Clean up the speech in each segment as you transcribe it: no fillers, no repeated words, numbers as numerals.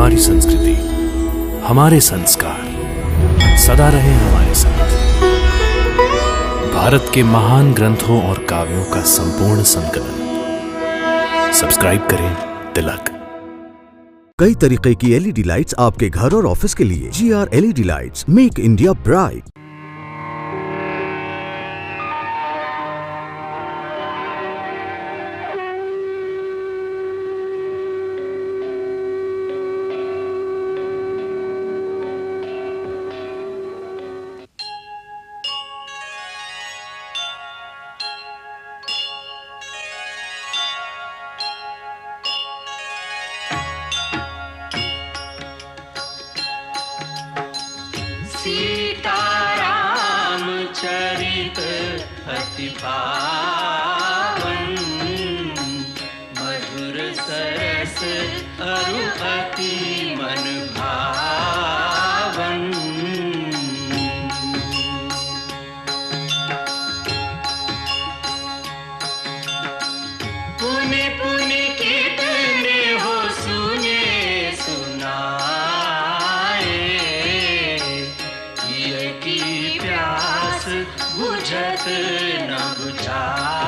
हमारी संस्कृति, हमारे संस्कार सदा रहे हमारे साथ। भारत के महान ग्रंथों और काव्यों का संपूर्ण संकलन। सब्सक्राइब करें तिलक। कई तरीके की एलईडी लाइट्स आपके घर और ऑफिस के लिए। GR LED lights, make India bright. Sitaram चरित अति पावन, मधुर सरस अरु अति मन भावन। पुनि पुनि कितने हो सुने सुनाए, की प्यास बुझत न बुझाए।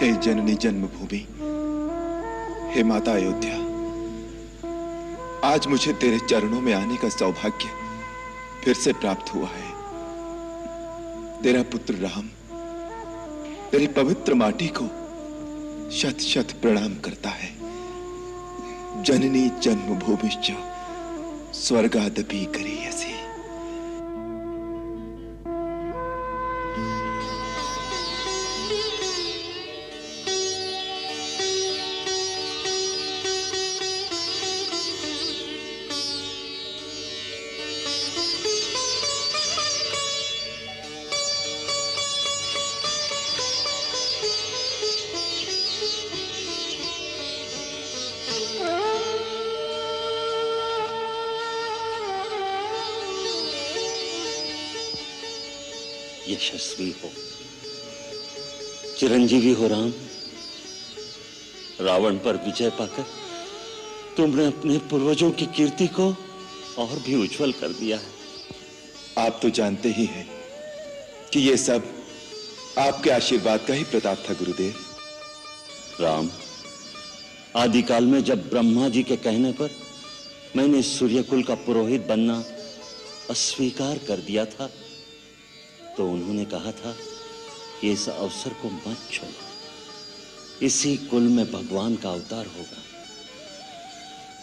हे जननी जन्मभूमि, हे माता अयोध्या, आज मुझे तेरे चरणों में आने का सौभाग्य फिर से प्राप्त हुआ है। तेरा पुत्र राम तेरी पवित्र माटी को शत शत प्रणाम करता है। जननी जन्मभूमिश्च स्वर्गादपि गरीयसी। यशस्वी हो, चिरंजीवी हो राम। रावण पर विजय पाकर तुमने अपने पूर्वजों की कीर्ति को और भी उज्जवल कर दिया है। आप तो जानते ही हैं कि ये सब आपके आशीर्वाद का ही प्रताप था गुरुदेव। राम, आदिकाल में जब ब्रह्मा जी के कहने पर मैंने सूर्यकुल का पुरोहित बनना अस्वीकार कर दिया था, तो उन्होंने कहा था कि इस अवसर को मत छोड़ो, इसी कुल में भगवान का अवतार होगा।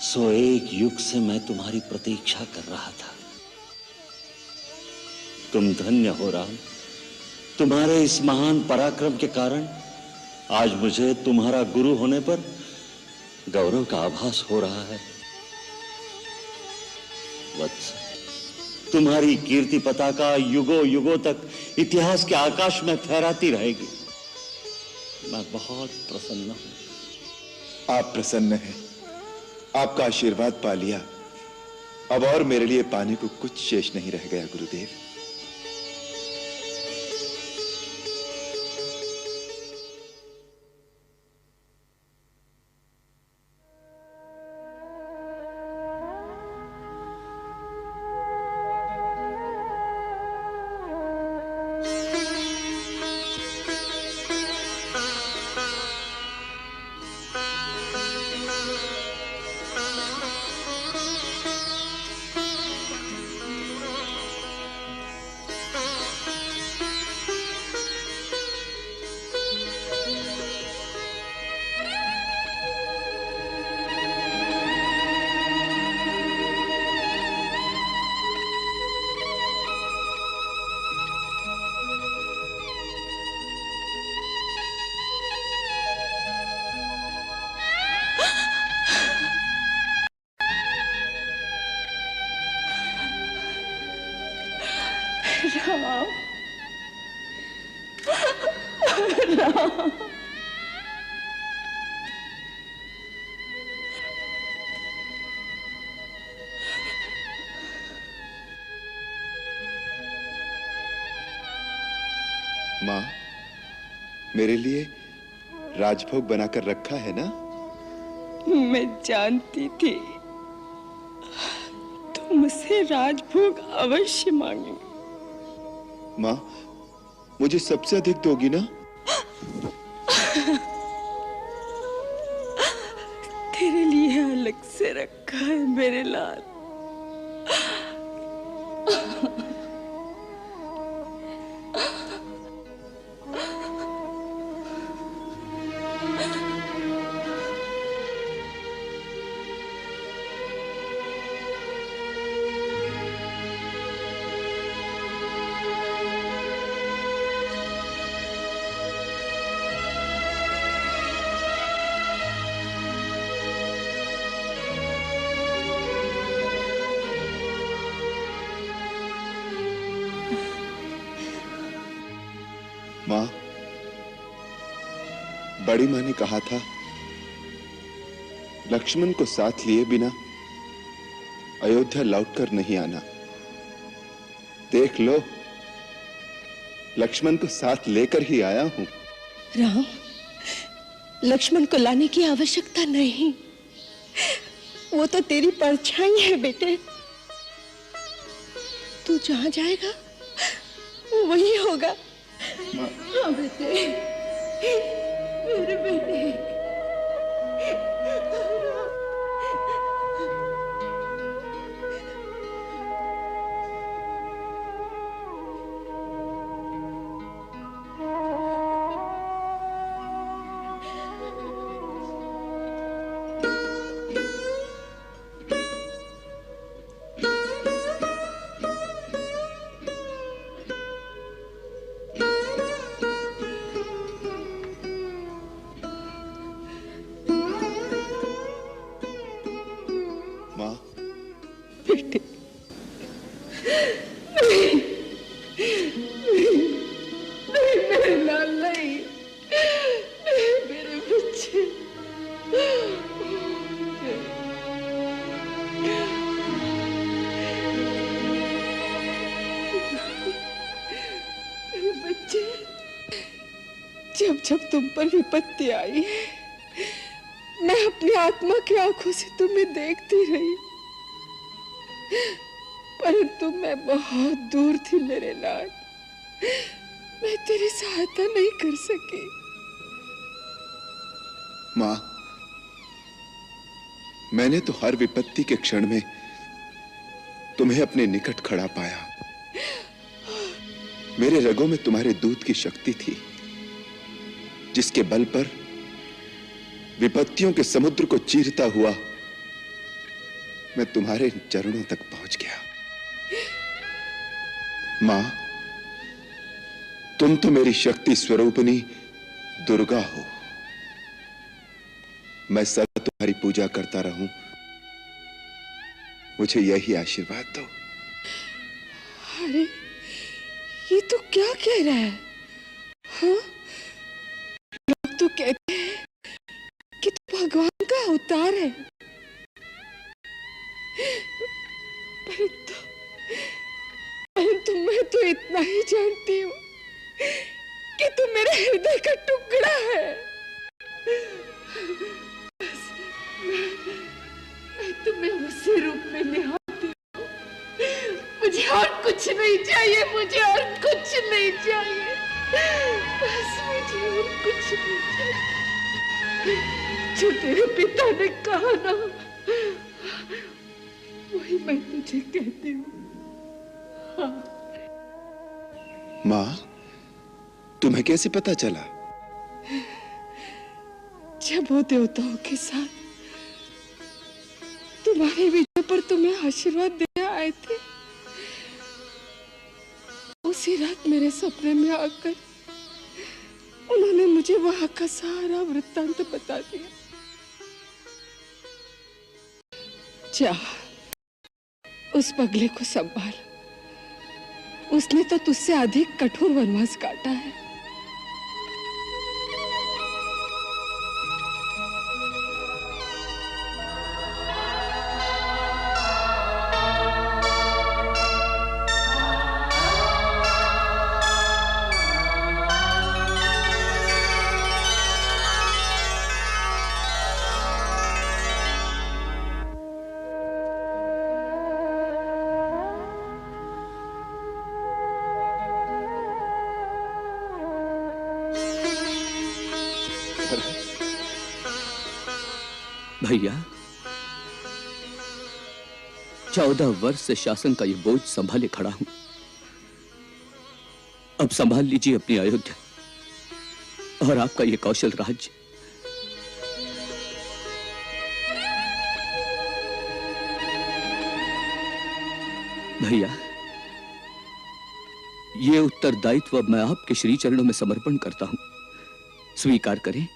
सो एक युग से मैं तुम्हारी प्रतीक्षा कर रहा था। तुम धन्य हो राम, तुम्हारे इस महान पराक्रम के कारण आज मुझे तुम्हारा गुरु होने पर गौरव का आभास हो रहा है। वत्स, तुम्हारी कीर्ति पताका युगों युगों तक इतिहास के आकाश में फहराती रहेगी। मैं बहुत प्रसन्न हूं। आप प्रसन्न हैं, आपका आशीर्वाद पा लिया। अब और मेरे लिए पाने को कुछ शेष नहीं रह गया गुरुदेव। राम, राम, मां, मेरे लिए राजभोग बनाकर रखा है ना? मैं जानती थी तुम मुझसे राजभोग अवश्य मांगेंगे। मां, मुझे सबसे अधिक दोगी ना? तेरे लिए अलग से रखा है मेरे लाल। मां, बड़ी मां ने कहा था लक्ष्मण को साथ लिए बिना अयोध्या लौटकर नहीं आना। देख लो, लक्ष्मण को साथ लेकर ही आया हूं। राम, लक्ष्मण को लाने की आवश्यकता नहीं, वो तो तेरी परछाई है बेटे। तू जहां जाएगा वो वही होगा। हाँ बेटे, मेरे बेटे। बेटे, मेरे लाल नहीं, मेरे बच्चे। बच्चे, जब जब तुम पर विपत्ति आई मैं अपनी आत्मा की आंखों से तुम्हें देखती रही, परंतु मैं बहुत दूर थी मेरे लाड। मैं तेरी सहायता नहीं कर सकी। मां, मैंने तो हर विपत्ति के क्षण में तुम्हें अपने निकट खड़ा पाया। मेरे रगों में तुम्हारे दूध की शक्ति थी, जिसके बल पर विपत्तियों के समुद्र को चीरता हुआ मैं तुम्हारे चरणों तक पहुंच गया। मां, तुम तो मेरी शक्ति स्वरूपिणी दुर्गा हो। मैं सदा तुम्हारी पूजा करता रहूं, मुझे यही आशीर्वाद दो। अरे ये तो क्या कह रहा है? हाँ? लोग तो कहते हैं कि तू भगवान का अवतार है, परंतु मैं तो इतना ही जानती हूँ कि तू मेरे हृदय का टुकड़ा है। मैं तुम्हें उसी रूप में निहारती हूँ। मुझे और कुछ नहीं चाहिए, मुझे और कुछ नहीं चाहिए, बस मुझे और कुछ नहीं चाहिए। जो तेरे पिता ने कहा ना, वही मैं तुझे कहती हूँ। हाँ। मां, तुम्हें कैसे पता चला? जब वो देवताओं के साथ तुम्हारे विजय पर तुम्हें आशीर्वाद देने आए थे, उसी रात मेरे सपने में आकर उन्होंने मुझे वहां का सारा वृत्तांत बता दिया। जा, उस पगले को संभाल, उसने तो तुझसे अधिक कठोर वनवास काटा है। भैया, 14 वर्ष से शासन का ये बोझ संभाले खड़ा हूं। अब संभाल लीजिए अपनी अयोध्या और आपका ये कौशल राज्य। भैया, ये उत्तरदायित्व अब मैं आपके श्री चरणों में समर्पण करता हूं, स्वीकार करें।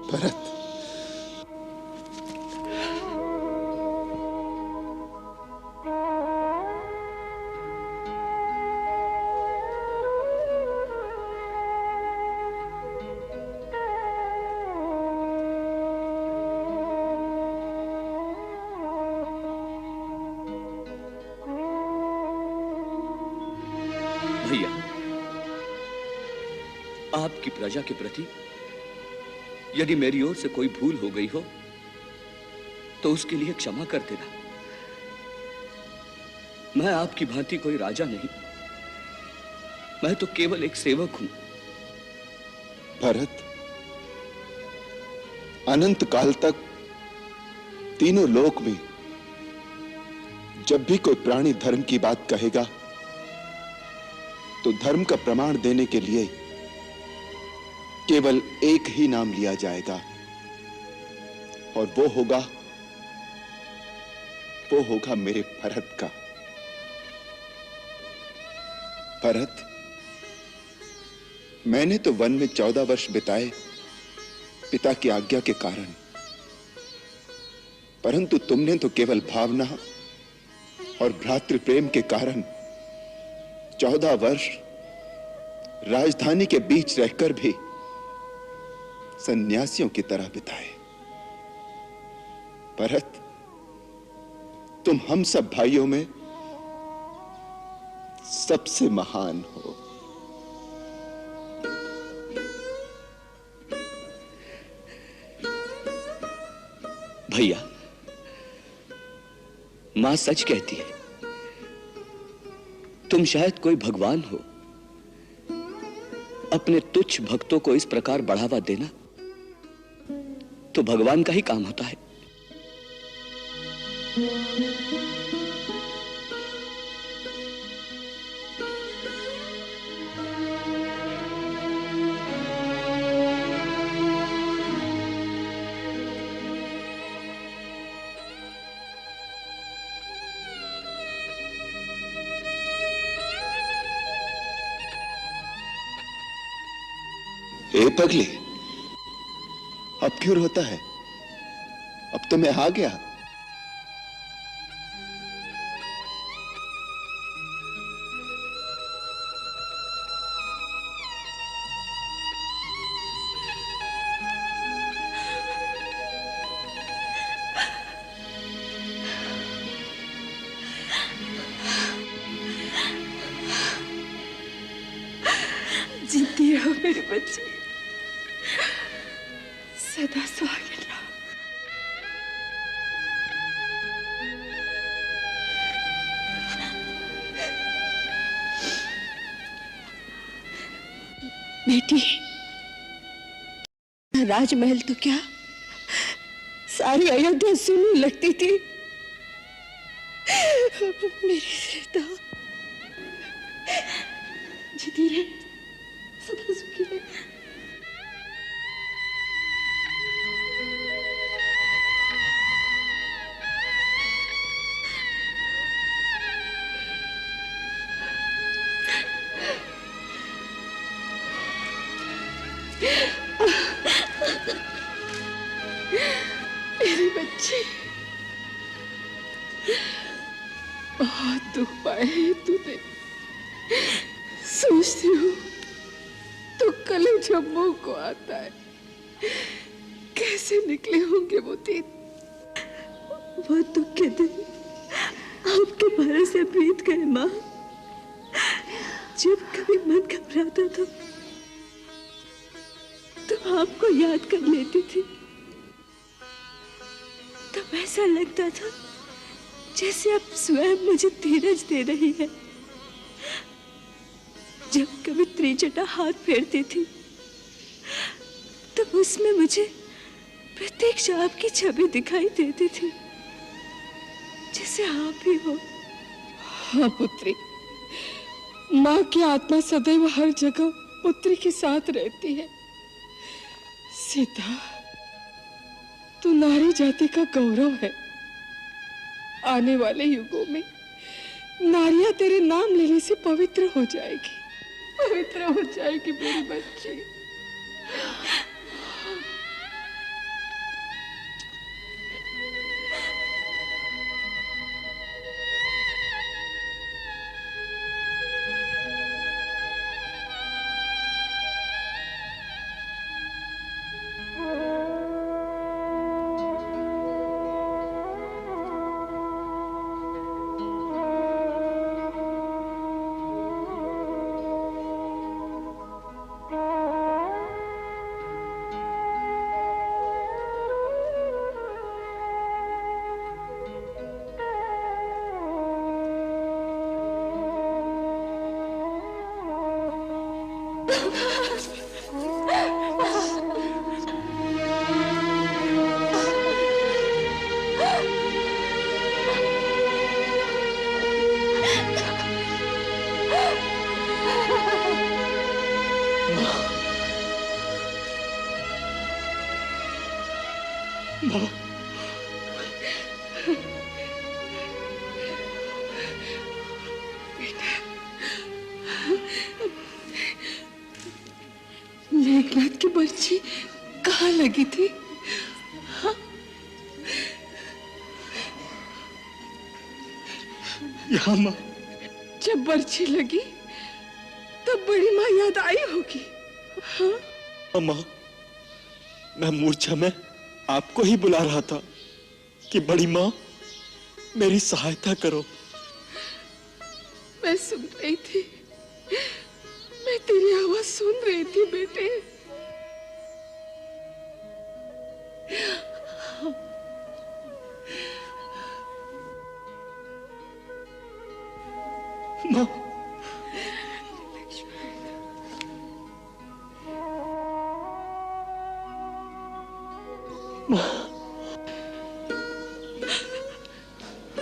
भरत, भैया, आपकी प्रजा के प्रति यदि मेरी ओर से कोई भूल हो गई हो तो उसके लिए क्षमा कर देना। मैं आपकी भांति कोई राजा नहीं, मैं तो केवल एक सेवक हूं। भरत, अनंत काल तक तीनों लोक में जब भी कोई प्राणी धर्म की बात कहेगा तो धर्म का प्रमाण देने के लिए केवल एक ही नाम लिया जाएगा, और वो होगा मेरे भरत का। भरत, मैंने तो वन में 14 वर्ष बिताए पिता की आज्ञा के कारण, परंतु तुमने तो केवल भावना और भ्रातृ प्रेम के कारण 14 वर्ष राजधानी के बीच रहकर भी सन्यासियों की तरह बिताए। भरत, तुम हम सब भाइयों में सबसे महान हो। भैया, मां सच कहती है। तुम शायद कोई भगवान हो। अपने तुच्छ भक्तों को इस प्रकार बढ़ावा देना तो भगवान का ही काम होता है। ए पगले, अब क्यों रोता है? अब तो मैं आ गया। जीती रहो मेरे बच्चे, सदा सुहागिन रहो। बेटी, राजमहल तो क्या सारी अयोध्या सुनी लगती थी। मेरी सीता जीती रहे, सदा सुखी रहे। मेरे बच्चे, बहुत दुख पाए है तूने। सोचती हूँ तो कलेजा मुंह को आता है। कैसे निकले होंगे वो दिन। वो दुख के दिन आपके भरोसे बीत गए माँ। जब कभी मन घबराता था तो आपको याद कर लेती थी। तब ऐसा लगता था जैसे आप स्वयं मुझे धीरज दे रही है। जब कभी त्रिजटा हाथ फेरती थी तब उसमें मुझे प्रत्यक्ष आपकी छवि दिखाई देती थी, जैसे आप ही हो। हाँ पुत्री, माँ की आत्मा सदैव हर जगह पुत्री के साथ रहती है। सीता, तू नारी जाति का गौरव है। आने वाले युगों में नारियां तेरे नाम लेने से पवित्र हो जाएगी, पवित्र हो जाएगी मेरी बच्ची। मेघनाथ की बर्छी कहाँ लगी थी? हाँ? यहाँ माँ। जब बर्छी लगी तब बड़ी माँ याद आई होगी। हाँ? माँ, मैं मूर्छा में आपको ही बुला रहा था कि बड़ी माँ मेरी सहायता करो। मैं सुन रही थी, मैं तेरी आवाज सुन रही थी बेटे। माँ,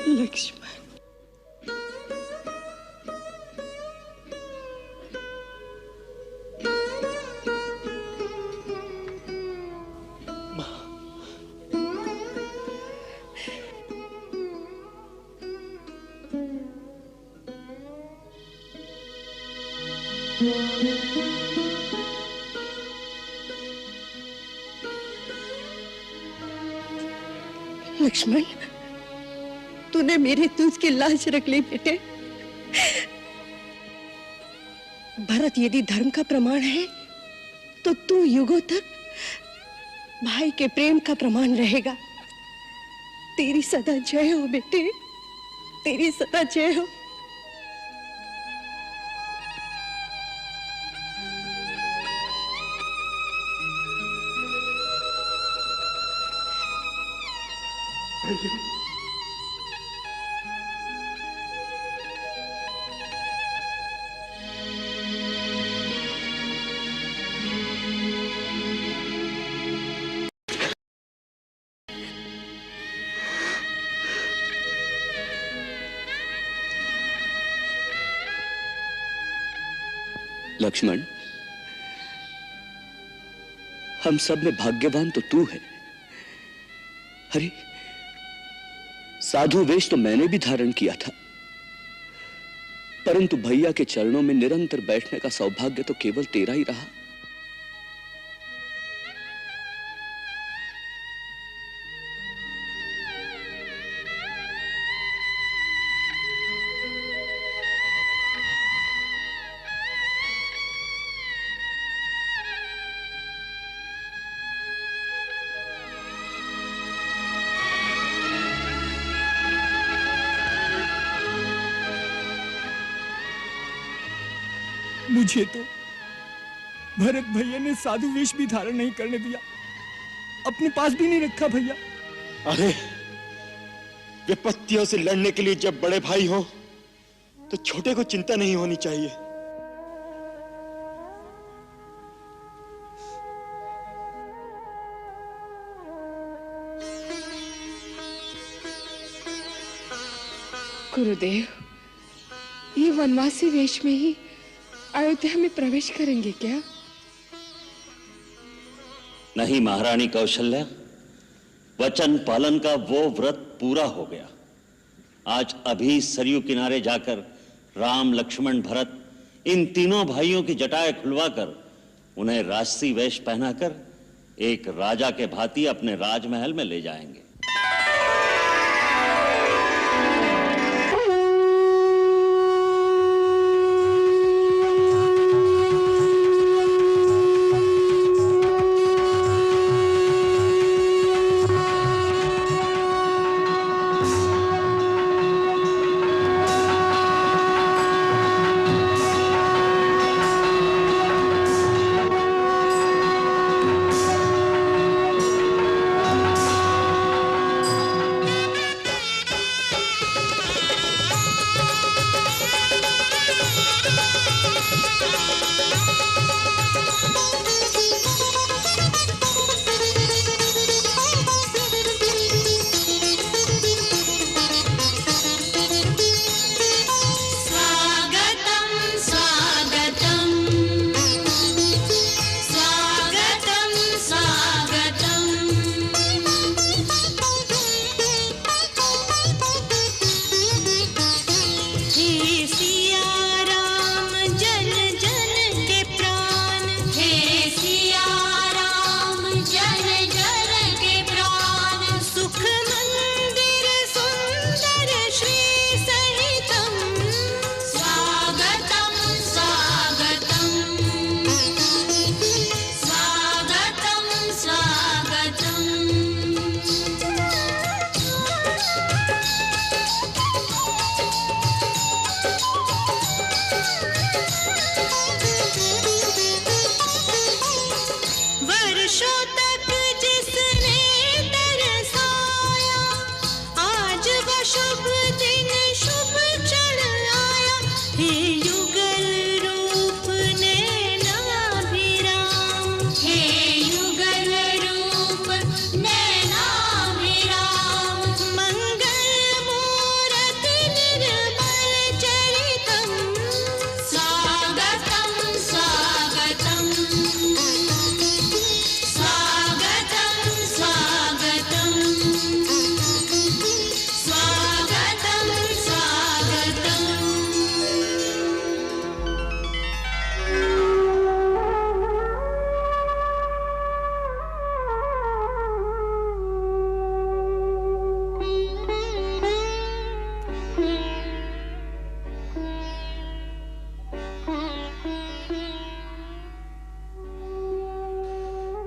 लक्ष्मण, लक्ष्मण, तूने मेरे तुझ की लाज रख ली बेटे। भरत यदि धर्म का प्रमाण है तो तू युगों तक भाई के प्रेम का प्रमाण रहेगा। तेरी सदा जय हो बेटे, तेरी सदा जय हो। लक्ष्मण, हम सब में भाग्यवान तो तू है। अरे, साधु वेश तो मैंने भी धारण किया था, परंतु भैया के चरणों में निरंतर बैठने का सौभाग्य तो केवल तेरा ही रहा। मुझे तो भरत भैया ने साधु वेश भी धारण नहीं करने दिया, अपने पास भी नहीं रखा भैया। अरे, विपत्तियों से लड़ने के लिए जब बड़े भाई हो तो छोटे को चिंता नहीं होनी चाहिए। गुरुदेव, ये वनवासी वेश में ही अयोध्या में प्रवेश करेंगे क्या? नहीं महारानी कौशल्या, वचन पालन का वो व्रत पूरा हो गया। आज अभी सरयू किनारे जाकर राम, लक्ष्मण, भरत इन तीनों भाइयों की जटाएं खुलवाकर उन्हें राजसी वेश पहनाकर एक राजा के भांति अपने राजमहल में ले जाएंगे।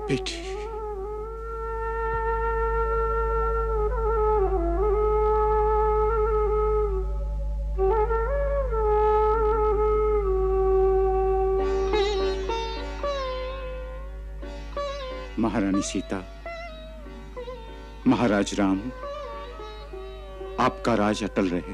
बेटी, महारानी सीता, महाराज राम, आपका राज अटल रहे।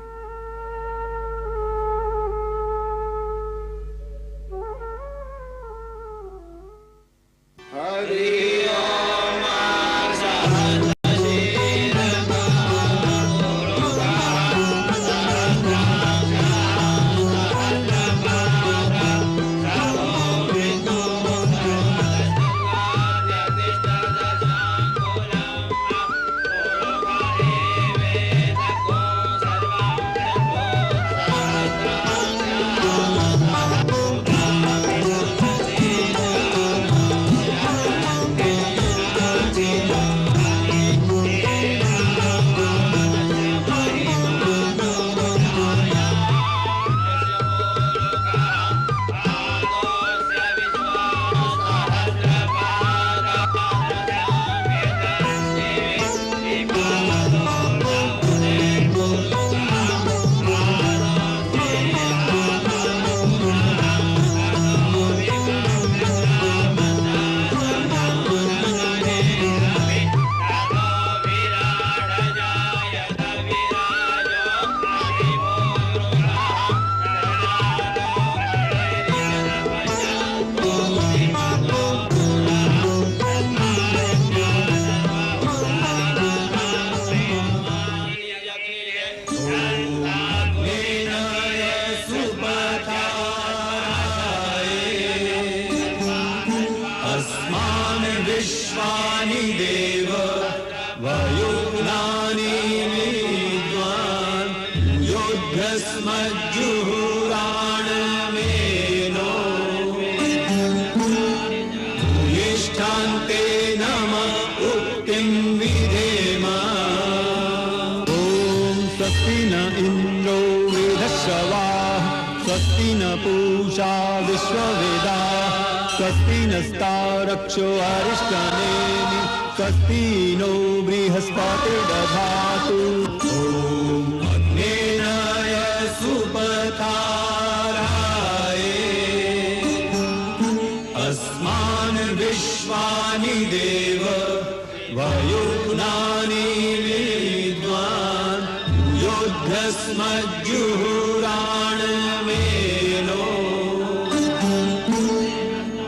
रक्षो अरिष्टनेमि स्वस्ति नो बृहस्पतिर्दधातु। ॐ अग्नेय सुपथाराय अस्मान् विश्वानि देव वयुनानि विद्वान् युद्धस्मज्जुहुराणमेनो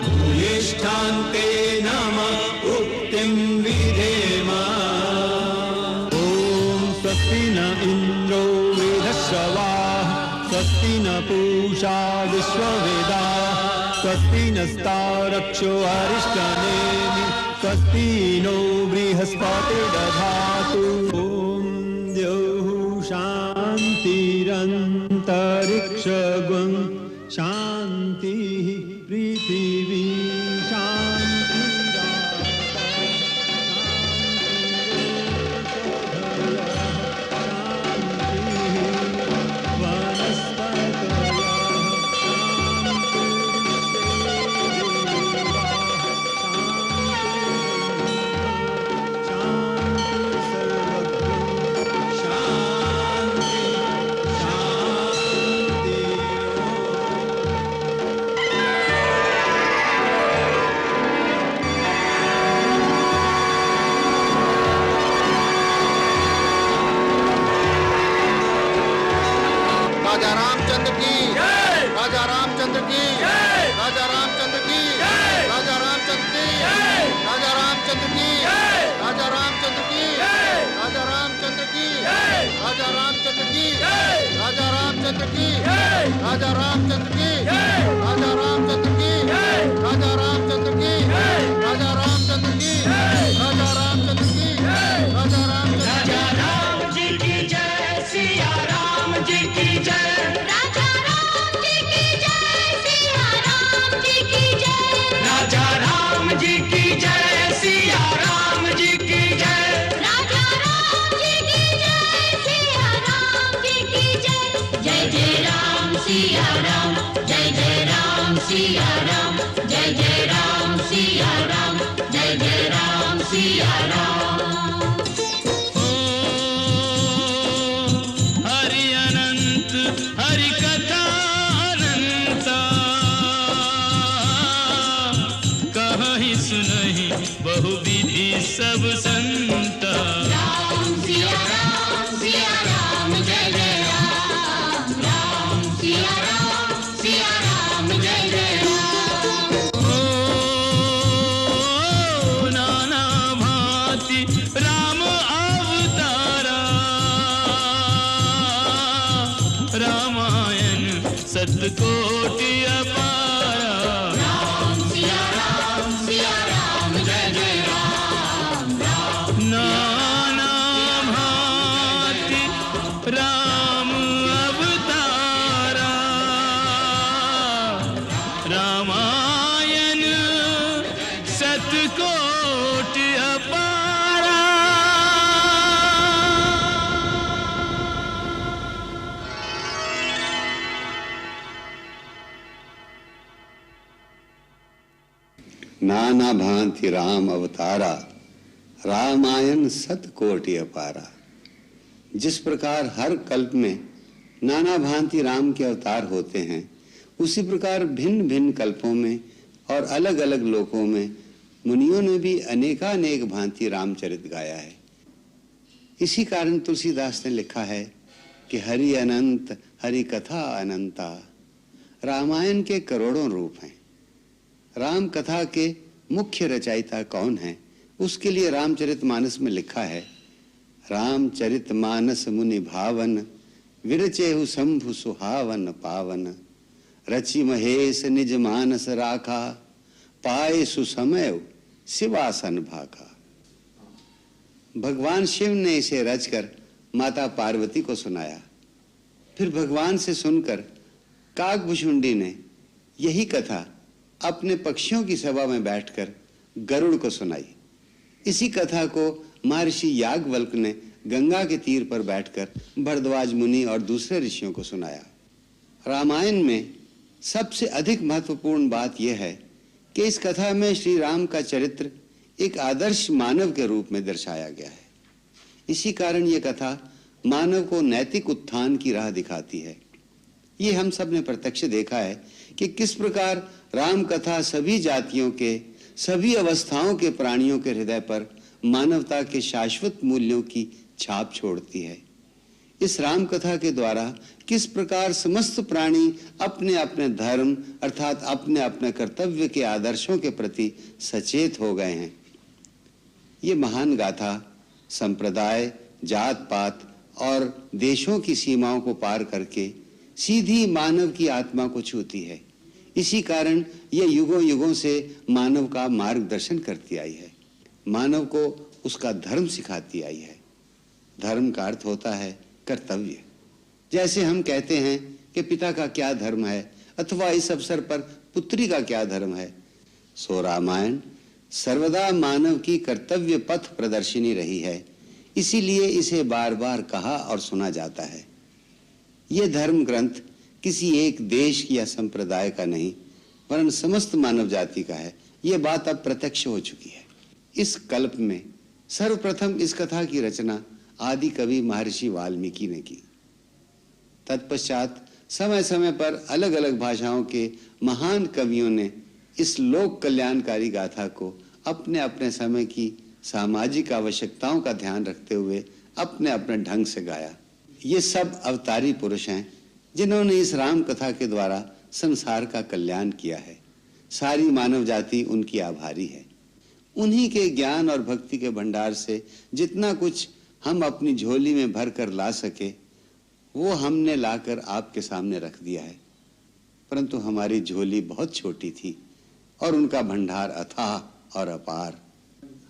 भूयिष्ठान्ते नमः उक्तिं विधेम। ॐ स्वस्ति न इन्द्रो वेदश्रवाः स्वस्ति न पूषा विश्ववेदाः स्वस्ति नस्तारक्षो अरिष्टनेमि स्वस्ति नो बृहस्पतिर्दधातु। ॐ द्यौः शान्तिरन्तरिक्षगं शान्तिः पृथिवी राजा रामचंद्र की राजा रामचंद्र की राजा रामचंद्र की राजा रामचंद्र की राजा रामचंद्र की राजा रामचंद्र की राजा रामचंद्र की राजा रामचंद्र की राजा रामचंद्र की राजा रामचंद्र की राजा रामचंद्र की राजा रामचंद्र की राजा रामचंद्र की राजा रामचंद्र की राजा राम जी की जय सिया राम जी की जय राजा राम जी की जय सिया राम जी की जय राजा राम जी की जय सिया राम जी की जय राजा राम जी की जय सिया राम जी की जय जय जय राम सिया राम जय जय राम सिया राम जय जय राम सिया राम जय जय अनंत हरि कथा अनंता, कहीं सुनहि बहुविधि सब संता। राम सिया राम जय जय राम, राम सिया राम जय जय राम। ओ नाना भांति राम अवतारा, रामायण सतकोटि अपारा। राम सिया राम जय जय राम, राम नाना भांति राम अवतारा, रामायण सतकोटि अपारा। नाना भांति राम अवतारा, रामायण सतकोटि अपारा। जिस प्रकार हर कल्प में नाना भांति राम के अवतार होते हैं, उसी प्रकार भिन्न भिन्न कल्पों में और अलग अलग लोकों में मुनियों ने भी अनेकानेक भांति रामचरित गाया है। इसी कारण तुलसीदास ने लिखा है कि हरि अनंत हरि कथा अनंता। रामायण के करोड़ों रूप हैं। राम कथा के मुख्य रचयिता कौन है, उसके लिए रामचरितमानस में लिखा है, रामचरितमानस मुनि भावन, विरचेहु शंभु सुहावन पावन। रचि महेश निज मानस राखा, पाए सुसमय शिवासन भाका। भगवान शिव ने इसे रचकर माता पार्वती को सुनाया। फिर भगवान से सुनकर काकभुशुंडी ने यही कथा अपने पक्षियों की सभा में बैठकर गरुड़ को सुनाई। इसी कथा को महर्षि याज्ञवल्क्य ने गंगा के तीर पर बैठकर भरद्वाज मुनि और दूसरे ऋषियों को सुनाया। रामायण में सबसे अधिक महत्वपूर्ण बात यह है कि इस कथा में श्री राम का चरित्र एक आदर्श मानव के रूप में दर्शाया गया है। इसी कारण यह कथा मानव को नैतिक उत्थान की राह दिखाती है। ये हम सब ने प्रत्यक्ष देखा है कि किस प्रकार राम कथा सभी जातियों के, सभी अवस्थाओं के प्राणियों के हृदय पर मानवता के शाश्वत मूल्यों की छाप छोड़ती है। इस राम कथा के द्वारा किस प्रकार समस्त प्राणी अपने अपने धर्म अर्थात अपने अपने कर्तव्य के आदर्शों के प्रति सचेत हो गए हैं। ये महान गाथा संप्रदाय, जात पात और देशों की सीमाओं को पार करके सीधी मानव की आत्मा को छूती है। इसी कारण यह युगों युगों से मानव का मार्गदर्शन करती आई है, मानव को उसका धर्म सिखाती आई है। धर्म का अर्थ होता है कर्तव्य। जैसे हम कहते हैं कि पिता का क्या धर्म है अथवा इस अवसर पर पुत्री का क्या धर्म है, सो रामायण सर्वदा मानव की कर्तव्य पथ प्रदर्शिनी रही है। इसीलिए इसे बार बार कहा और सुना जाता है। यह धर्म ग्रंथ किसी एक देश या संप्रदाय का नहीं वरन समस्त मानव जाति का है। यह बात अब प्रत्यक्ष हो चुकी है। इस कल्प में सर्वप्रथम इस कथा की रचना आदि कवि महर्षि वाल्मीकि ने की। तत्पश्चात समय समय पर अलग अलग भाषाओं के महान कवियों ने इस लोक कल्याणकारी गाथा को अपने अपने समय की सामाजिक आवश्यकताओं का ध्यान रखते हुए अपने अपने ढंग से गाया। ये सब अवतारी पुरुष हैं जिन्होंने इस राम कथा के द्वारा संसार का कल्याण किया है। सारी मानव जाति उनकी आभारी है। उन्हीं के ज्ञान और भक्ति के भंडार से जितना कुछ हम अपनी झोली में भर कर ला सके वो हमने लाकर आपके सामने रख दिया है। परंतु हमारी झोली बहुत छोटी थी और उनका भंडार अथाह और अपार।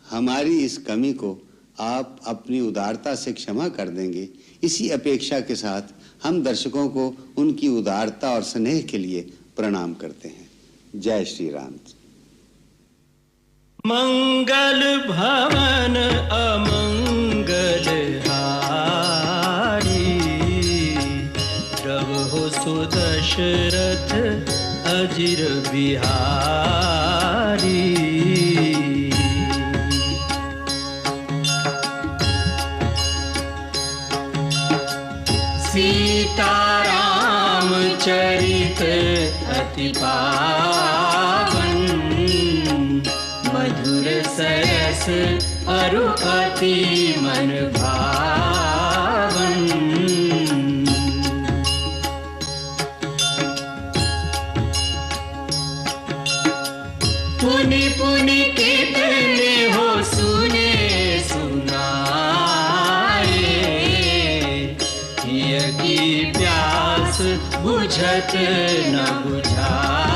हमारी इस कमी को आप अपनी उदारता से क्षमा कर देंगे, इसी अपेक्षा के साथ हम दर्शकों को उनकी उदारता और स्नेह के लिए प्रणाम करते हैं। जय श्री राम। मंगल भवन अमंगल हारी, प्रभु सुदशरथ अजिर बिहारी। सीताराम चरित अति पावन, मधुर सरस अरु अति मन भावन। पुनि पुनि कितने हो सुने सुनाए, हिय की प्यास बुझत न बुझाए।